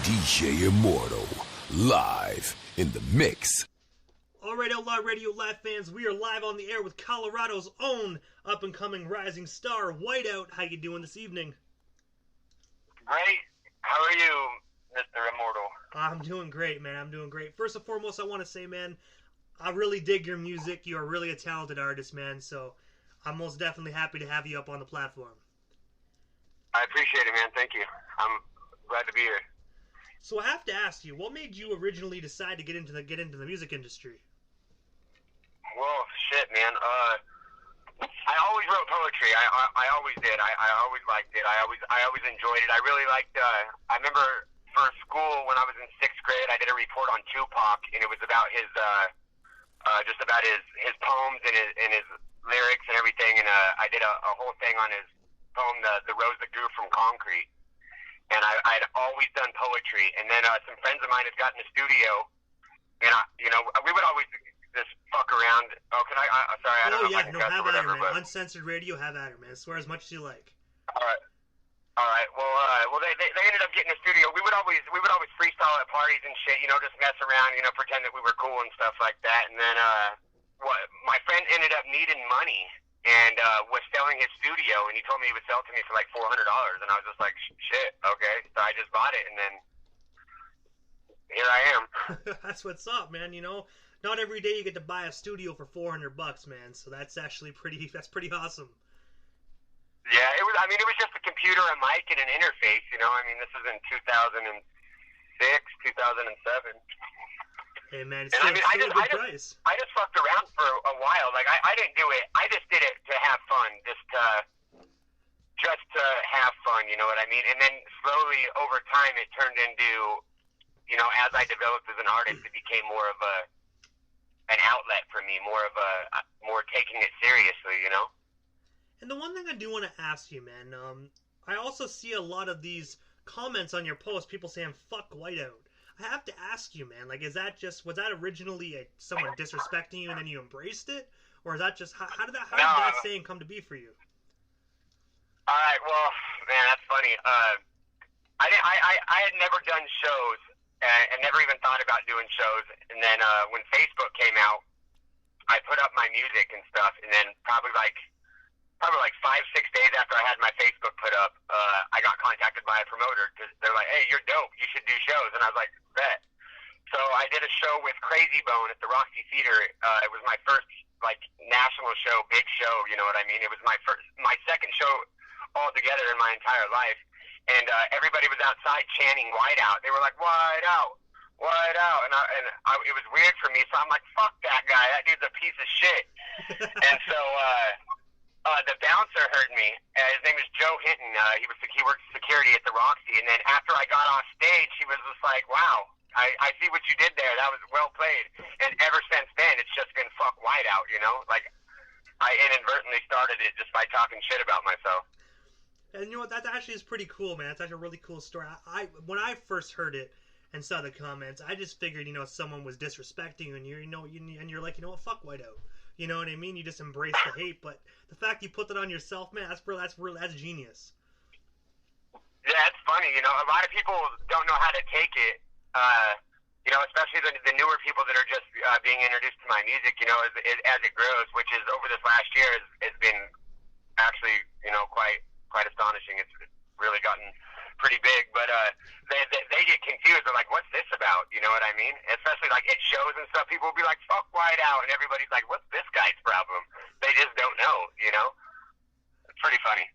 DJ Immortal, live in the mix. Alright, Outlaw Radio Live fans, we are live on the air with Colorado's own up-and-coming rising star, Whyte-Out. How you doing this evening? Great. How are you, Mr. Immortal? I'm doing great, man. I'm doing great. First and foremost, I want to say, man, I really dig your music. You are really a talented artist, man, so I'm most definitely happy to have you up on the platform. I appreciate it, man. Thank you. I'm glad to be here. So I have to ask you, what made you originally decide to get into the music industry? Well, shit, man. I always wrote poetry. I always did. I always liked it. I always enjoyed it. I really liked. I remember for school when I was in 6th grade, I did a report on Tupac, and it was about his just about his poems and his lyrics and everything. And I did a whole thing on his poem, "The Rose That Grew from Concrete." And I had always done poetry, and then some friends of mine had gotten a studio, and we would always just fuck around. Oh, can I? Sorry, I don't know if I can cuss or whatever. Man. Uncensored radio, have at it, man. Swear as much as you like. All right. Well, they ended up getting a studio. We would always freestyle at parties and shit, just mess around, pretend that we were cool and stuff like that. And then my friend ended up needing money. And was selling his studio, and he told me he would sell it to me for like $400, and I was just like, shit, okay. So I just bought it, and then here I am. That's what's up, man. Not every day you get to buy a studio for $400, man. So that's actually pretty awesome. Yeah, it was just a computer, a mic, and an interface. This is in 2006, 2007. Hey man, it's still a good price. I just fucked around for a while. Like I didn't do it. I just did it to have fun, just to have fun. You know what I mean? And then slowly over time, it turned into, as I developed as an artist, it became more of an outlet for me, more taking it seriously. And the one thing I do want to ask you, man, I also see a lot of these comments on your post, people saying "fuck Whyte-Out." I have to ask you, man, was that originally someone disrespecting you and then you embraced it? Or is that just, how did that saying come to be for you? Alright, well, man, that's funny. I had never done shows, and never even thought about doing shows, and then when Facebook came out, I put up my music and stuff, and then probably like 5-6 days after I had my Facebook put up, I got contacted by a promoter. They're like, "Hey, you're dope. You should do shows." And I was like, "Bet." So I did a show with Crazy Bone at the Roxy Theater. It was my first national show, big show. You know what I mean? It was my second show altogether in my entire life. And everybody was outside chanting "Whyte-Out." They were like, "Whyte-Out, Whyte-Out," and it was weird for me. So I'm like, "Fuck that guy. That dude's a piece of shit." And so. The bouncer heard me. His name is Joe Hinton. He worked security at the Roxy. And then after I got off stage, he was just like, "Wow, I see what you did there. That was well played." And ever since then, it's just been "fuck Whyte-Out." Like I inadvertently started it just by talking shit about myself. And that actually is pretty cool, man. That's actually a really cool story. When I first heard it and saw the comments, I just figured someone was disrespecting you, and you're like, "You know what, fuck Whyte-Out." You know what I mean? You just embrace the hate, but the fact you put that on yourself, man, that's genius. Yeah, it's funny. A lot of people don't know how to take it. Especially the newer people that are just being introduced to my music. As it grows, which is over this last year has been actually quite astonishing. It's really gotten pretty big, but they get confused. They're like, "What's this about?" You know what I mean? Especially like at shows and stuff, people will be like, "Fuck Whyte-Out," and everybody's like, "What's this guy's problem?" They just don't know. It's pretty funny.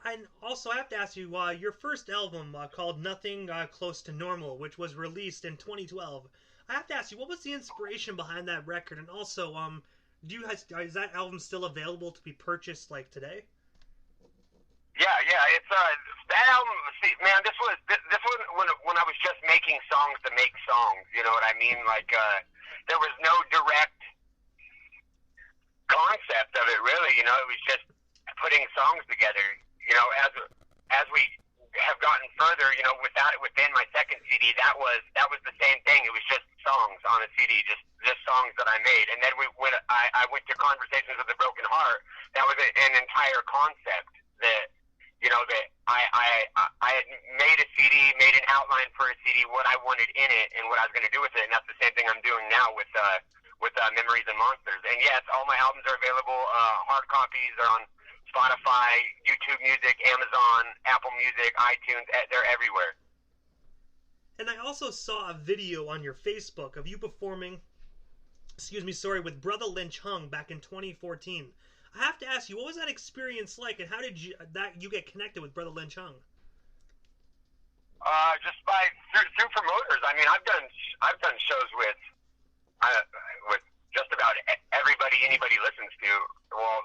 And also, I have to ask you, your first album called "Nothing Close to Normal," which was released in 2012. I have to ask you, what was the inspiration behind that record? And also, is that album still available to be purchased today? Yeah, it's that album. See, man, this was when I was just making songs to make songs. You know what I mean? There was no direct concept of it, really. It was just putting songs together. As we have gotten further, within my second CD, that was the same thing. It was just songs on a CD, just songs that I made. And then when I went to Conversations with a Broken Heart, that was an entire concept that that I I had made a CD, made an outline for a CD, what I wanted in it, and what I was going to do with it, and that's the same thing I'm doing now with Memories and Monsters. And yes, all my albums are available. Hard copies are on Spotify, YouTube Music, Amazon, Apple Music, iTunes. They're everywhere. And I also saw a video on your Facebook of you performing, with Brother Lin Cheung back in 2014. I have to ask you, what was that experience like, and how did you get connected with Brother Lin Cheung? Just through promoters. I mean, I've done shows with just about everybody anybody listens to. Well,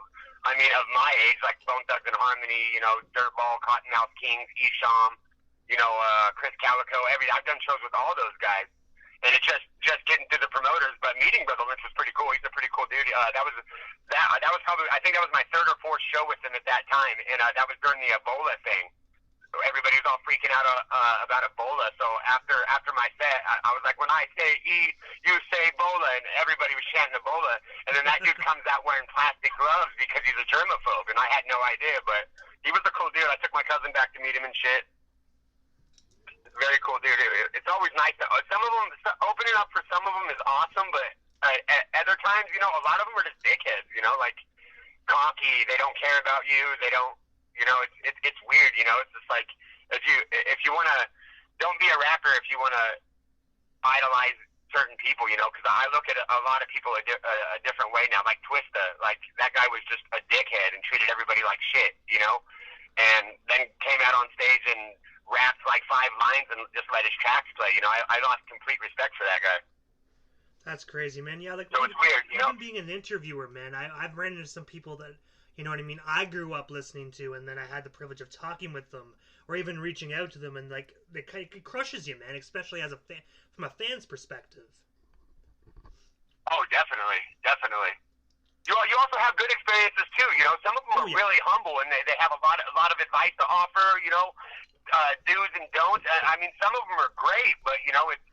I mean, of my age, like Bone Thugs and Harmony, Dirtball, Cottonmouth Kings, Esham, Chris Calico. I've done shows with all those guys, and it's just getting through the promoters. But meeting Brother Lynch was pretty cool. He's a pretty cool dude. That was probably, I think that was my third or fourth show with him at that time, and that was during the Ebola thing. So everybody was all freaking out about Ebola. So after my set, I was like, when I say E, you say Ebola, and everybody was chanting Ebola. And then that dude comes out wearing plastic gloves because he's a germaphobe, and I had no idea. But he was a cool dude. I took my cousin back to meet him and shit. Very cool dude. It's always nice to some of them opening up for some of them is awesome, but at other times, a lot of them are just dickheads. Like cocky. They don't care about you. They don't. It's weird. It's just like if you want to, don't be a rapper if you want to idolize certain people. Because I look at a lot of people a different way now. Like Twista, like that guy was just a dickhead and treated everybody like shit. And then came out on stage and rapped like 5 lines and just let his tracks play. I lost complete respect for that guy. That's crazy, man. Yeah, like so it's weird. Even being an interviewer, man, I've ran into some people that, I grew up listening to, and then I had the privilege of talking with them or even reaching out to them, and like it crushes you, man, especially as a fan, from a fan's perspective. Oh, definitely. You also have good experiences too. Some of them are really humble, and they have a lot of advice to offer. Do's and don'ts. I mean, some of them are great, but it's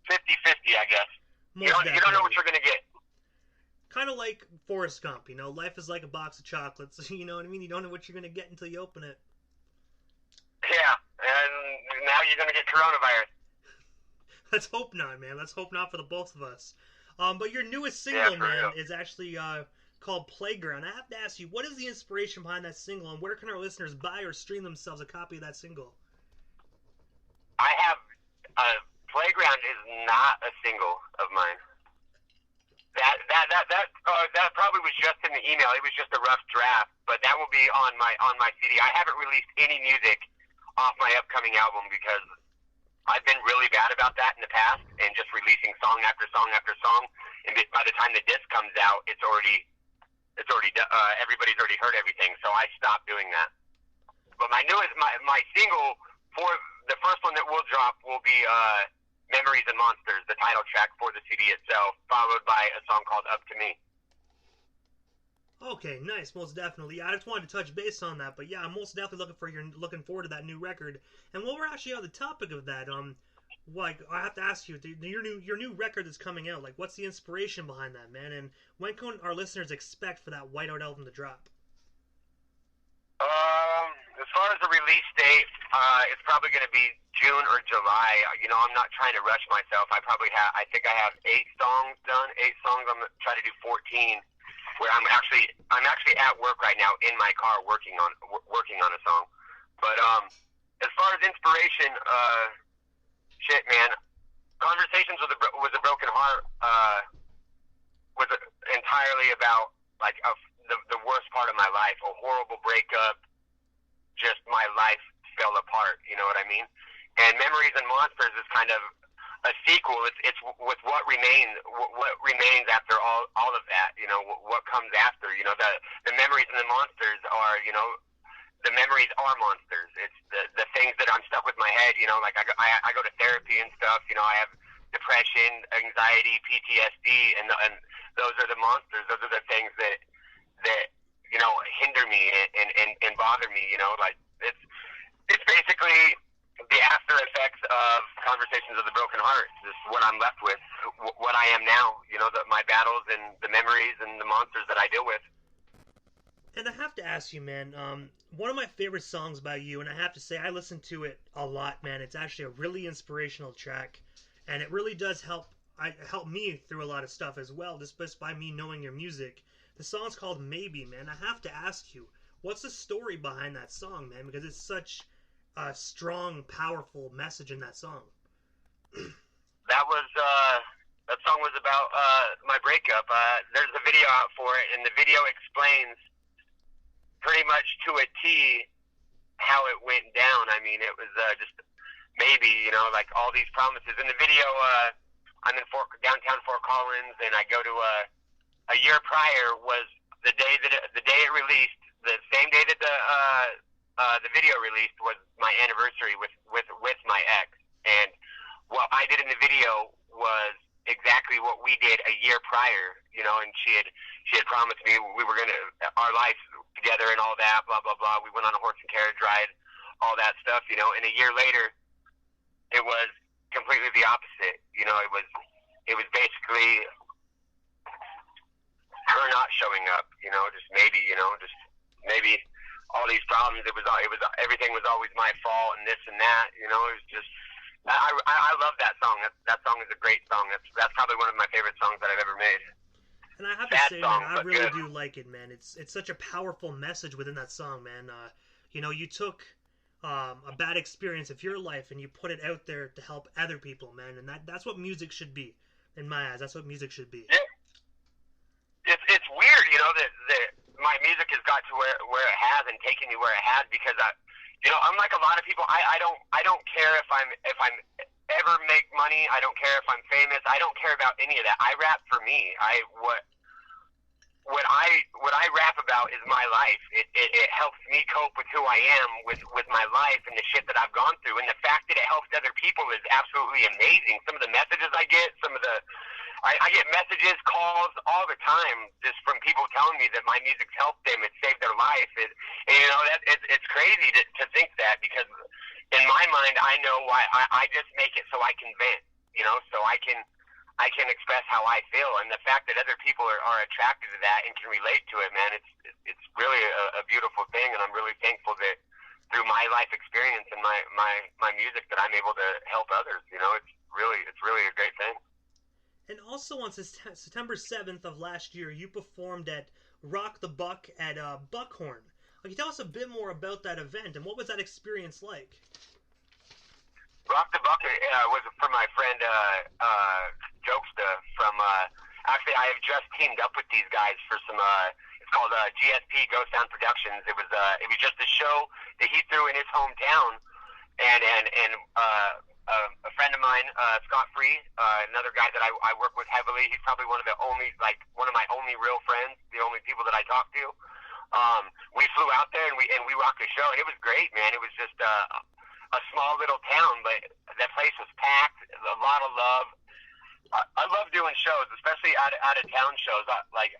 50-50, I guess. You don't know what you're gonna get. Kind of like Forrest Gump. Life is like a box of chocolates. You know what I mean? You don't know what you're gonna get until you open it. Yeah, and now you're gonna get coronavirus. Let's hope not, man. Let's hope not for the both of us. But your newest single, man, is actually called Playground. I have to ask you, what is the inspiration behind that single, and where can our listeners buy or stream themselves a copy of that single? I have Playground is not a single of mine. That probably was just in the email. It was just a rough draft, but that will be on my CD. I haven't released any music off my upcoming album because I've been really bad about that in the past, and just releasing song after song after song. And by the time the disc comes out, it's already everybody's already heard everything. So I stopped doing that. But my single for the first one that will drop will be Memories and Monsters, the title track for the CD itself, followed by a song called Up to Me. Okay, nice, most definitely. I just wanted to touch base on that, but yeah, I'm most definitely looking forward to that new record. And while we're actually on the topic of that, I have to ask you, your new record that's coming out, like, what's the inspiration behind that, man? And when can our listeners expect for that Whyte-Out album to drop? As far as the release date, it's probably going to be June or July. I'm not trying to rush myself. I think I have 8 songs done. 8 songs. I'm going to try to do 14. Where I'm actually at work right now in my car working on a song. But as far as inspiration, shit, man, Conversations with a Broken Heart was entirely about like the worst part of my life, a horrible breakup. Just my life fell apart. You know what I mean? And Memories and Monsters is kind of a sequel. It's with what remains after all of that. What comes after. The memories and the monsters are. The memories are monsters. It's the things that I'm stuck with my head. Like I go to therapy and stuff. I have depression, anxiety, PTSD, and those are the monsters. Those are the things that hinder me and bother me. Like it's basically the after effects of Conversations of the Broken Heart. This is what I'm left with, what I am now. My battles and the memories and the monsters that I deal with. And I have to ask you, man, one of my favorite songs by you, and I have to say I listen to it a lot, man. It's actually a really inspirational track, and it really does help me through a lot of stuff as well, just by me knowing your music. The song's called Maybe, man. I have to ask you, what's the story behind that song, man? Because it's such a strong, powerful message in that song. That song was about my breakup. There's a video out for it, and the video explains pretty much to a T how it went down. I mean, it was just maybe, like all these promises. In the video, I'm in downtown Fort Collins, and I go to a year prior was the day it released. The same day that the video released was my anniversary with my ex, and what I did in the video was exactly what we did a year prior, and she had promised me we were gonna our life together and all that, blah blah blah. We went on a horse and carriage ride, all that stuff, and a year later, it was completely the opposite. It was basically her not showing up. Just maybe all these problems. It was everything was always my fault and this and that. It was just. I love that song. That song is a great song. That's probably one of my favorite songs that I've ever made. And I have to say, man, I really do like it, man. It's such a powerful message within that song, man. You took a bad experience of your life and you put it out there to help other people, man. And that's what music should be, in my eyes. That's what music should be. Yeah. It's weird, that my music has got to where it has and taken me where it has, because I'm like a lot of people. I don't care if I'm ever make money. I don't care if I'm famous. I don't care about any of that. I rap for me. What I rap about is my life. It helps me cope with who I am, with my life and the shit that I've gone through. And the fact that it helps other people is absolutely amazing. Some of the messages I get, I get messages, calls all the time just from people telling me that my music's helped them, it saved their life. It's crazy to think that, because in my mind, I know why I just make it so I can vent, so I can express how I feel. And the fact that other people are attracted to that and can relate to it, man, it's really a beautiful thing. And I'm really thankful that through my life experience and my music that I'm able to help others. It's really a great thing. And also on September 7th of last year, you performed at Rock the Buck at Buckhorn. Can you tell us a bit more about that event, and what was that experience like? Rock the Buck was for my friend Jokesta from... actually, I have just teamed up with these guys for some... it's called GSP, Ghost Sound Productions. It was just a show that he threw in his hometown, and a friend of mine, Scott Free, another guy that I work with heavily. He's probably one of my only real friends, the only people that I talk to. We flew out there and we rocked the show, and it was great, man. It was just a small little town, but that place was packed. A lot of love. I love doing shows, especially out of town shows. Like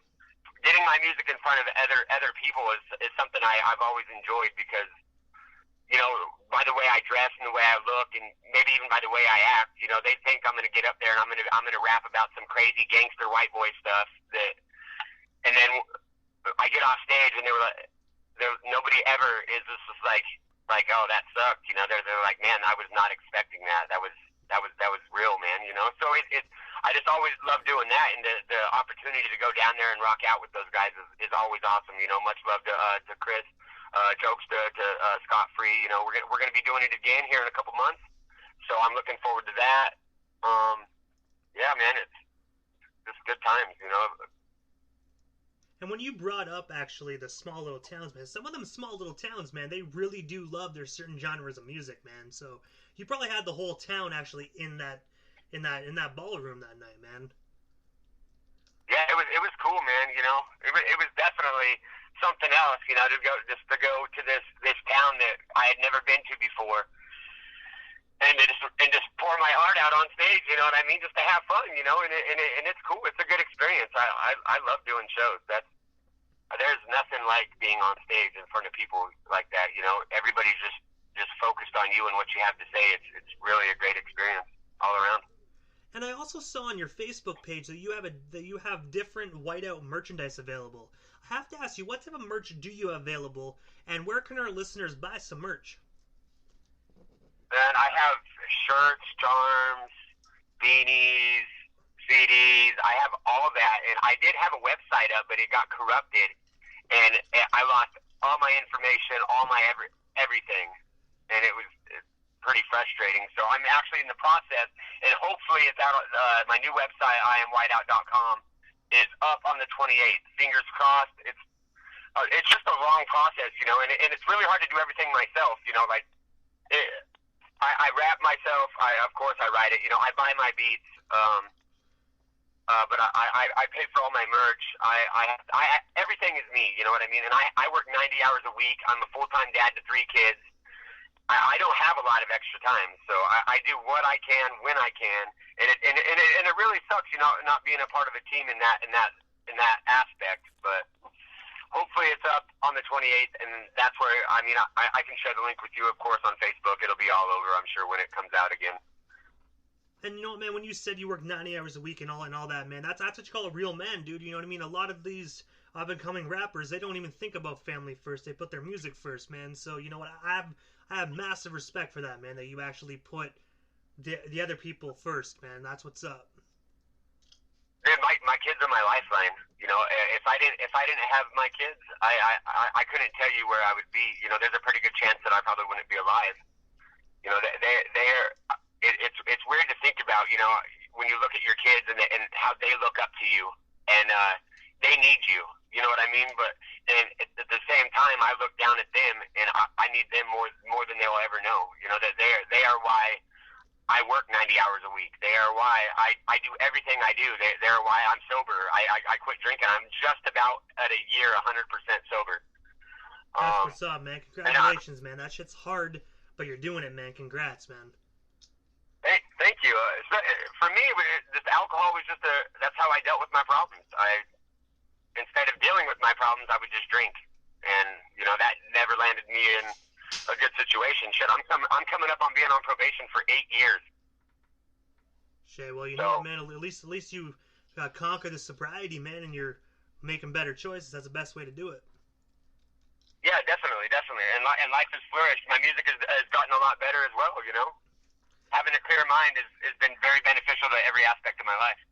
getting my music in front of other people is something I've always enjoyed, because by the way I dress and the way I look, and maybe even by the way I act, they think I'm gonna get up there and I'm gonna rap about some crazy gangster white boy stuff and then I get off stage and nobody ever is just like, oh, that sucked, they're like, man, I was not expecting that. That was real, man, So I just always love doing that, and the opportunity to go down there and rock out with those guys is always awesome. Much love to Chris. Jokesta, to Scott Free. We're gonna be doing it again here in a couple months, so I'm looking forward to that. Yeah, man, it's just good times, And when you brought up actually the small little towns, man, some of them small little towns, man, they really do love their certain genres of music, man. So you probably had the whole town actually in that ballroom that night, man. Yeah, it was cool, man. It was definitely something else, to go to this town that I had never been to before, and just pour my heart out on stage. You know what I mean? Just to have fun, and it's cool. It's a good experience. I love doing shows. There's nothing like being on stage in front of people like that. Everybody's just focused on you and what you have to say. It's really a great experience all around. And I also saw on your Facebook page that you have different Whyte-Out merchandise available. I have to ask you, what type of merch do you have available, and where can our listeners buy some merch? And I have shirts, charms, beanies, CDs. I have all that, and I did have a website up, but it got corrupted, and I lost all my information, all my everything, and it was pretty frustrating. So I'm actually in the process, and hopefully it's out. My new website, IamWhyteOut.com, is up on the 28th. Fingers crossed. It's just a long process, you know, and it's really hard to do everything myself, you know, like I rap myself. Of course I write it, you know, I buy my beats, but I pay for all my merch. Everything is me, you know what I mean? And I work 90 hours a week. I'm a full-time dad to 3 kids. I don't have a lot of extra time, so I do what I can when I can, and it really sucks, you know, not being a part of a team in that aspect. But hopefully it's up on the 28th, and that's where I can share the link with you, of course, on Facebook. It'll be all over, I'm sure, when it comes out again. And you know what, man, when you said you work 90 hours a week and all that, man, that's what you call a real man, dude. You know what I mean? A lot of these up-and-coming rappers, they don't even think about family first. They put their music first, man. So, you know what, I have massive respect for that, man, that you actually put the other people first, man. That's what's up. Dude, my kids are my lifeline. You know, if I didn't have my kids, I couldn't tell you where I would be. You know, there's a pretty good chance that I probably wouldn't be alive. You know, it's weird to think about. You know, when you look at your kids and how they look up to you, and they need you. You know what I mean? But at the same time, I look down at them, and I need them more than they'll ever know. You know, that they are why I work 90 hours a week. They are why I do everything I do. They are why I'm sober. I quit drinking. I'm just about at a year 100% sober. That's what's up, man. Congratulations, man. That shit's hard, but you're doing it, man. Congrats, man. Hey, thank you. For me, this alcohol was that's how I dealt with my problems. Instead of dealing with my problems, I would just drink, and you know that never landed me in a good situation. Shit, I'm coming up on being on probation for 8 years. Shit, well, you know what, man, at least you conquer the sobriety, man, and you're making better choices. That's the best way to do it. Yeah, definitely, and life has flourished. My music has gotten a lot better as well. You know, having a clear mind has been very beneficial to every aspect of my life.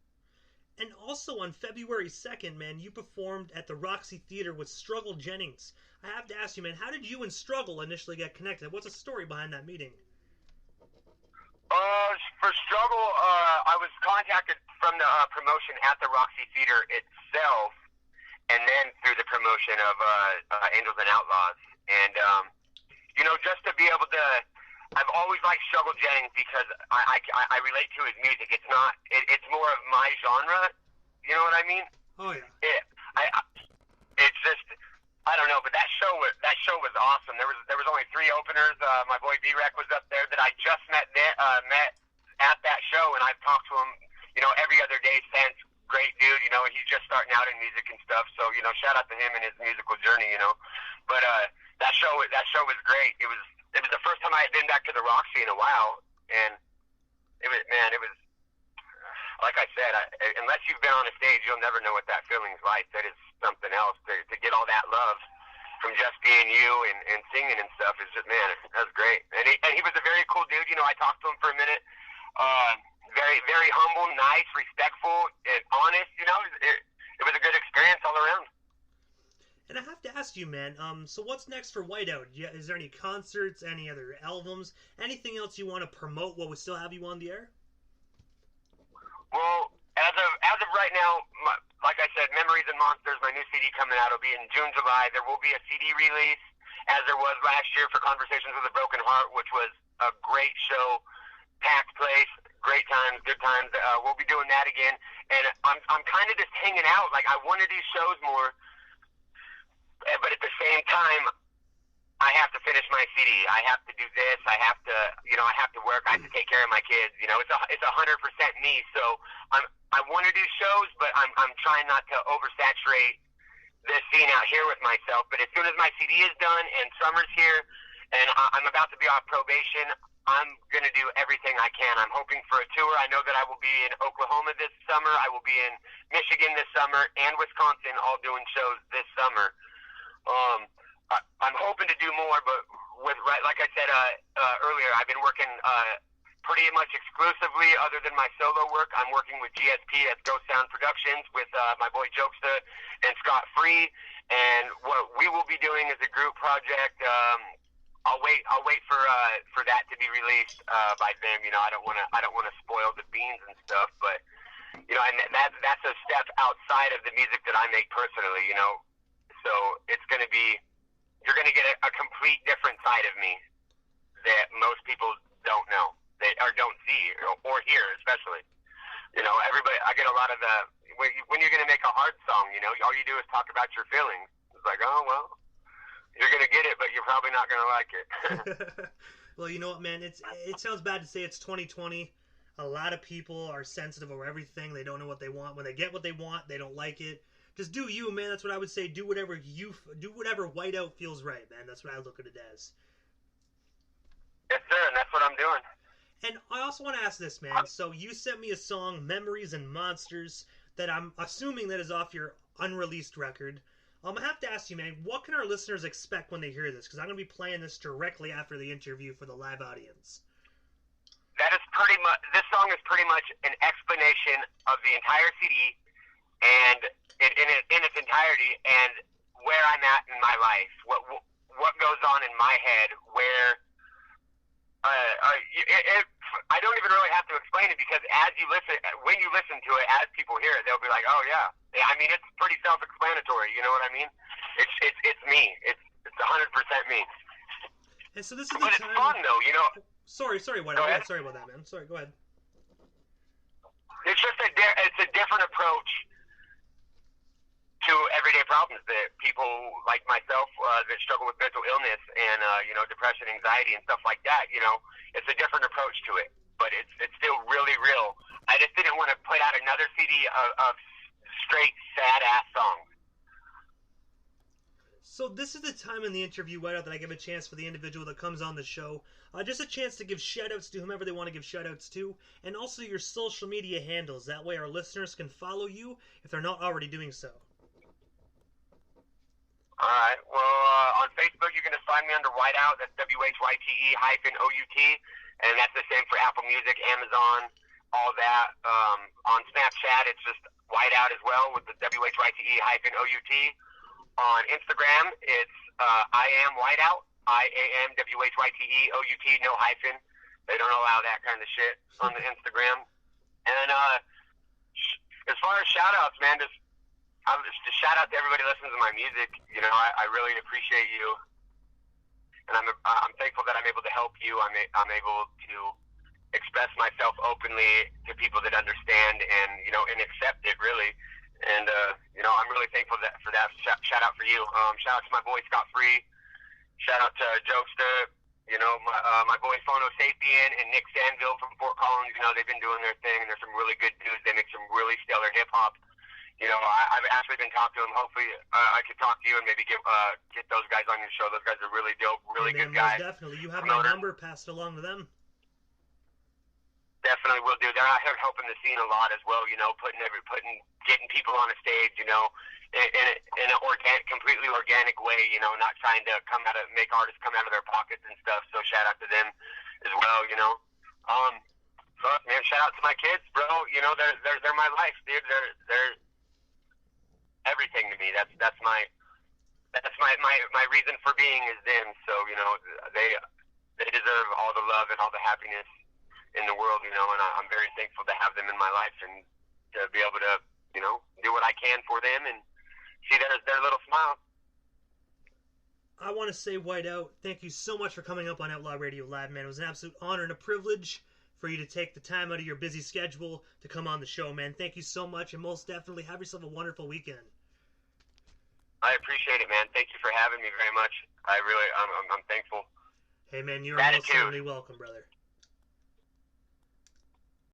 And also on February 2nd, man, you performed at the Roxy Theater with Struggle Jennings. I have to ask you, man, how did you and Struggle initially get connected? What's the story behind that meeting? For Struggle, I was contacted from the promotion at the Roxy Theater itself, and then through the promotion of Angels and Outlaws. And, you know, just to be able to... I've always liked Struggle Jennings because I relate to his music. It's not. It's more of my genre. You know what I mean? Oh yeah. It's just I don't know, but that show was awesome. There was only 3 openers. My boy B-Rec was up there that I just met at that show, and I've talked to him, you know, every other day since. Great dude, you know. He's just starting out in music and stuff. So you know, shout out to him and his musical journey. You know, but that show was great. It was the first time I had been back to the Roxy in a while, and it was like I said, unless you've been on a stage, you'll never know what that feeling's like. That is something else. To get all that love from just being you and singing and stuff is just, man, that's great. And he was a very cool dude. You know, I talked to him for a minute. Very, very humble, nice, respectful, and honest. You know, it was a good experience all around. And I have to ask you, man, so what's next for Whyte-Out? Is there any concerts, any other albums, anything else you want to promote while we still have you on the air? Well, as of right now, like I said, Memories and Monsters, my new CD coming out, will be in June, July. There will be a CD release, as there was last year for Conversations with a Broken Heart, which was a great show, packed place, great times, good times. We'll be doing that again, and I'm kind of just hanging out. Like, I want to do shows more, but at the same time, I have to finish my CD. I have to do this. I have to, you know, I have to work. I have to take care of my kids. You know, it's 100% me. So I want to do shows, but I'm trying not to oversaturate this scene out here with myself. But as soon as my CD is done and summer's here, and I'm about to be off probation, I'm going to do everything I can. I'm hoping for a tour. I know that I will be in Oklahoma this summer. I will be in Michigan this summer and Wisconsin, all doing shows this summer. I'm hoping to do more, but like I said earlier, I've been working pretty much exclusively, other than my solo work. I'm working with GSP, that's Ghost Sound Productions, with my boy Jokesta and Scott Free. And what we will be doing is a group project. I'll wait for that to be released by them. You know, I don't want to spoil the beans and stuff, but you know, and that's a step outside of the music that I make personally. You know, so it's going to be, you're going to get a complete different side of me that most people don't know, or don't see or hear, especially. You know, everybody. I get a lot of the when you're going to make a hard song. You know, all you do is talk about your feelings. It's like, oh well. You're going to get it, but you're probably not going to like it. Well, you know what, man? It sounds bad to say it's 2020. A lot of people are sensitive over everything. They don't know what they want. When they get what they want, they don't like it. Just do you, man. That's what I would say. Do whatever Whyte-Out feels right, man. That's what I look at it as. Yes, sir, and that's what I'm doing. And I also want to ask this, man. So you sent me a song, Memories and Monsters, that I'm assuming that is off your unreleased record. I have to ask you, man, what can our listeners expect when they hear this? Because I'm going to be playing this directly after the interview for the live audience. That is pretty much, this song is pretty much an explanation of the entire CD and in its entirety, and where I'm at in my life, what goes on in my head, where I don't even really have to explain it, because when you listen to it, as people hear it, they'll be like, oh yeah. I mean, it's pretty self-explanatory. You know what I mean? It's me. It's 100% me. And so this is but it's fun though, you know. Sorry, Whyte-Out. Yeah, sorry about that, man. Sorry, go ahead. It's just it's a different approach to everyday problems that people like myself that struggle with mental illness and you know, depression, anxiety, and stuff like that. You know, it's a different approach to it, but it's still really real. I just didn't want to put out another CD of straight sad ass songs. So this is the time in the interview, Whyte-Out, that I give a chance for the individual that comes on the show. Just a chance to give shout-outs to whomever they want to give shout-outs to, and also your social media handles. That way our listeners can follow you if they're not already doing so. All right. Well, on Facebook, you're going to find me under Whyte-Out. That's WHYTE-OUT. And that's the same for Apple Music, Amazon, all that. On Snapchat, it's just Whyte-Out as well, with the WHYTE-OUT. On Instagram, it's I am Whyte-Out. IAMWHYTEOUT, no hyphen. They don't allow that kind of shit on the Instagram. And as far as shout-outs, man, just shout out to everybody who listens to my music. You know, I really appreciate you, and I'm thankful that I'm able to help you. I'm able to express myself openly to people that understand and, you know, and accept it, really. And you know, I'm really thankful for that. Shout out for you. Shout out to my boy Scott Free. Shout out to Jokesta. You know, my boy Phono Sapien and Nick Sandville from Fort Collins. You know, they've been doing their thing, and they're some really good dudes. They make some really stellar hip hop. You know, I've actually been talking to them. Hopefully, I could talk to you and maybe get those guys on your show. Those guys are really dope, really good guys. Definitely, you have my number. Passed along to them. Definitely will do. They're out here helping the scene a lot as well. You know, getting people on a stage. You know, in a completely organic way. You know, not trying to make artists come out of their pockets and stuff. So shout out to them as well. You know, fuck, man, shout out to my kids, bro. You know, they're my life, dude. They're everything to me. That's my reason for being is them. So, you know, they deserve all the love and all the happiness in the world, you know, and I'm very thankful to have them in my life and to be able to, you know, do what I can for them and see their little smile. I want to say, Whyte-Out, thank you so much for coming up on Outlaw Radio Live, man. It was an absolute honor and a privilege for you to take the time out of your busy schedule to come on the show, man. Thank you so much, and most definitely have yourself a wonderful weekend. I appreciate it, man. Thank you for having me very much. I'm thankful. Hey, man, you're most certainly welcome, brother.